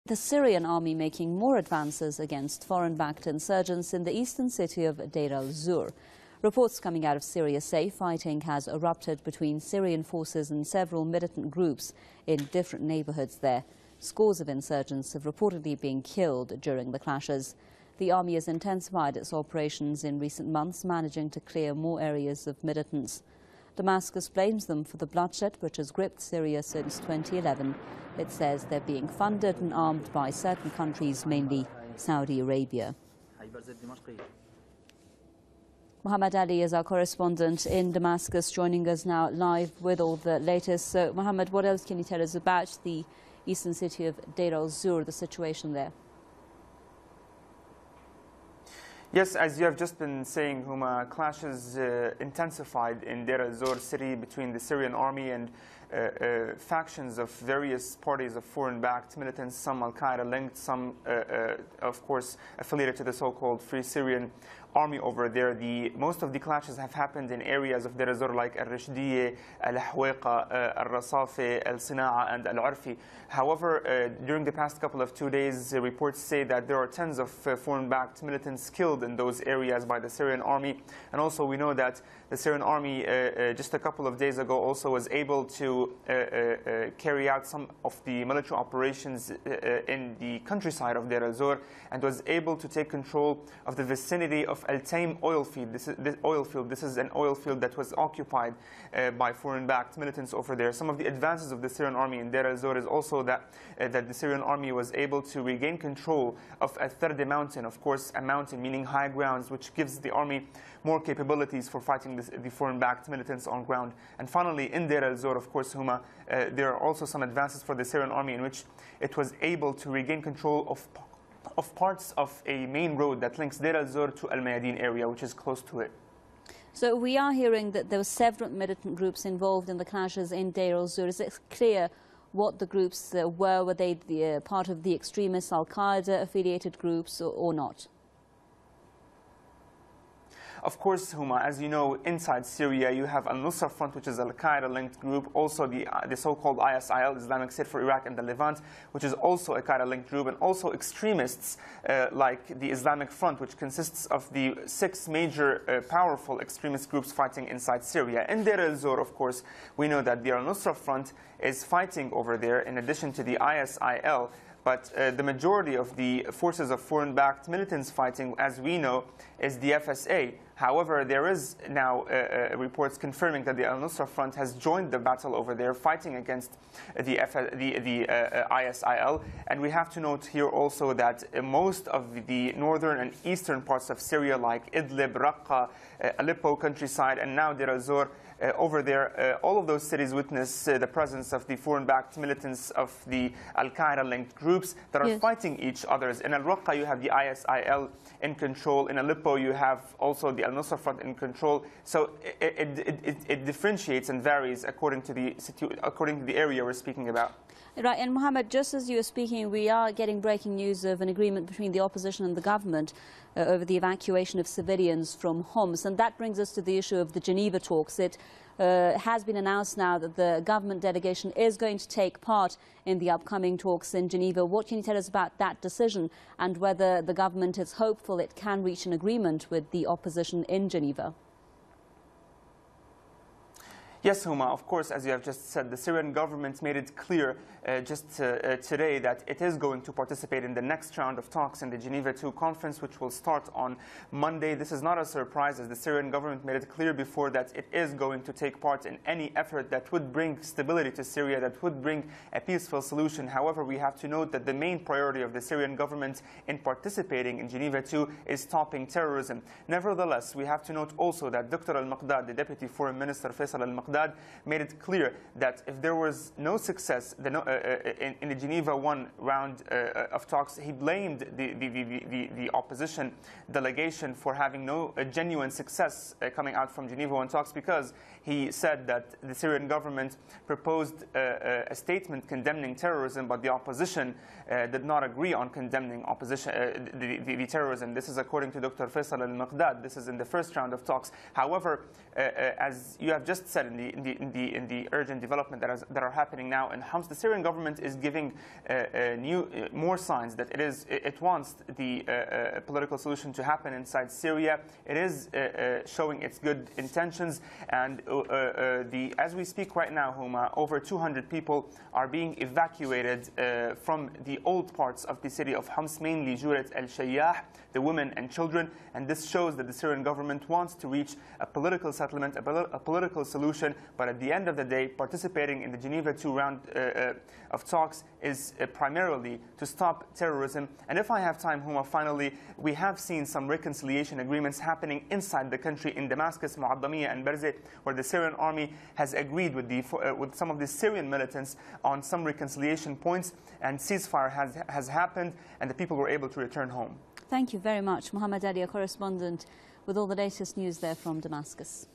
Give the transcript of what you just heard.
The Syrian army making more advances against foreign-backed insurgents in the eastern city of Deir al Zour. Reports coming out of Syria say fighting has erupted between Syrian forces and several militant groups in different neighborhoods there. Scores of insurgents have reportedly been killed during the clashes. The army has intensified its operations in recent months, managing to clear more areas of militants. Damascus blames them for the bloodshed which has gripped Syria since 2011. It says they're being funded and armed by certain countries, mainly Saudi Arabia. Muhammad Ali is our correspondent in Damascus, joining us now live with all the latest. So, Muhammad, what else can you tell us about the eastern city of Deir al Zour, the situation there? Yes, as you have just been saying, Huma, clashes intensified in Deir al Zour city between the Syrian army and factions of various parties of foreign-backed militants, some al-Qaeda linked, some, of course, affiliated to the so-called Free Syrian army over there. Most of the clashes have happened in areas of Deir al Zour like al-Rishdiyeh, al-Hawaiqa, al-Rasafi, al-Sina'a, and al-Arfi. However, during the past couple of 2 days, reports say that there are tens of foreign-backed militants killed in those areas by the Syrian army. And also we know that the Syrian army just a couple of days ago also was able to carry out some of the military operations in the countryside of Deir al Zour and was able to take control of the vicinity of Al-Taim oil field. This is an oil field that was occupied by foreign-backed militants over there. Some of the advances of the Syrian army in Deir al Zour is also that the Syrian army was able to regain control of Al-Third mountain, of course, a mountain meaning high grounds, which gives the army more capabilities for fighting the foreign-backed militants on ground. And finally, in Deir al Zour, of course, Huma, there are also some advances for the Syrian army in which it was able to regain control of parts of a main road that links Deir al Zour to Al-Mayadin area, which is close to it. So we are hearing that there were several militant groups involved in the clashes in Deir al Zour. Is it clear what the groups were? Were they part of the extremist al-Qaeda affiliated groups or not? Of course, Huma, as you know, inside Syria, you have Al-Nusra Front, which is an al-Qaeda-linked group. Also, the so-called ISIL, Islamic State for Iraq and the Levant, which is also a Qaeda-linked group. And also extremists like the Islamic Front, which consists of the 6 major powerful extremist groups fighting inside Syria. In Deir al Zour, of course, we know that the Al-Nusra Front is fighting over there, in addition to the ISIL. But the majority of the forces of foreign-backed militants fighting, as we know, is the FSA. However, there is now reports confirming that the Al-Nusra Front has joined the battle over there, fighting against the ISIL. And we have to note here also that most of the northern and eastern parts of Syria, like Idlib, Raqqa, Aleppo countryside, and now Deir al Zour, over there, all of those cities witness the presence of the foreign-backed militants of the al-Qaeda-linked groups that are fighting each other. In Al-Raqqa, you have the ISIL in control. In Aleppo, you have also the Al-Nusra Front in control. So it differentiates and varies according to the area we're speaking about. Right, and Mohammed, just as you were speaking, we are getting breaking news of an agreement between the opposition and the government over the evacuation of civilians from Homs. And that brings us to the issue of the Geneva talks. It has been announced now that the government delegation is going to take part in the upcoming talks in Geneva. What can you tell us about that decision and whether the government is hopeful it can reach an agreement with the opposition in Geneva? Yes, Huma, of course, as you have just said, the Syrian government made it clear today that it is going to participate in the next round of talks in the Geneva II conference, which will start on Monday. This is not a surprise, as the Syrian government made it clear before that it is going to take part in any effort that would bring stability to Syria, that would bring a peaceful solution. However, we have to note that the main priority of the Syrian government in participating in Geneva II is stopping terrorism. Nevertheless, we have to note also that Dr. al-Maqdad, the Deputy Foreign Minister Faisal al-Maqdad, made it clear that if there was no success in the Geneva I round of talks, he blamed the opposition delegation for having no genuine success coming out from Geneva I talks, because he said that the Syrian government proposed a statement condemning terrorism, but the opposition did not agree on condemning the terrorism. This is according to Dr. Faisal al-Maqdad. This is in the first round of talks. However, as you have just said, in in the urgent development that are happening now in Homs. The Syrian government is giving more signs that it wants the political solution to happen inside Syria. It is showing its good intentions, and as we speak right now, Huma, over 200 people are being evacuated from the old parts of the city of Homs, mainly Jurat al-Shayyah, the women and children, and this shows that the Syrian government wants to reach a political settlement, a political solution, but at the end of the day, participating in the Geneva II round of talks is primarily to stop terrorism. And if I have time, Huma, finally, we have seen some reconciliation agreements happening inside the country in Damascus, Mu'addamiyah and Berzeh, where the Syrian army has agreed with some of the Syrian militants on some reconciliation points, and ceasefire has happened, and the people were able to return home. Thank you very much, Muhammad Ali, a correspondent with all the latest news there from Damascus.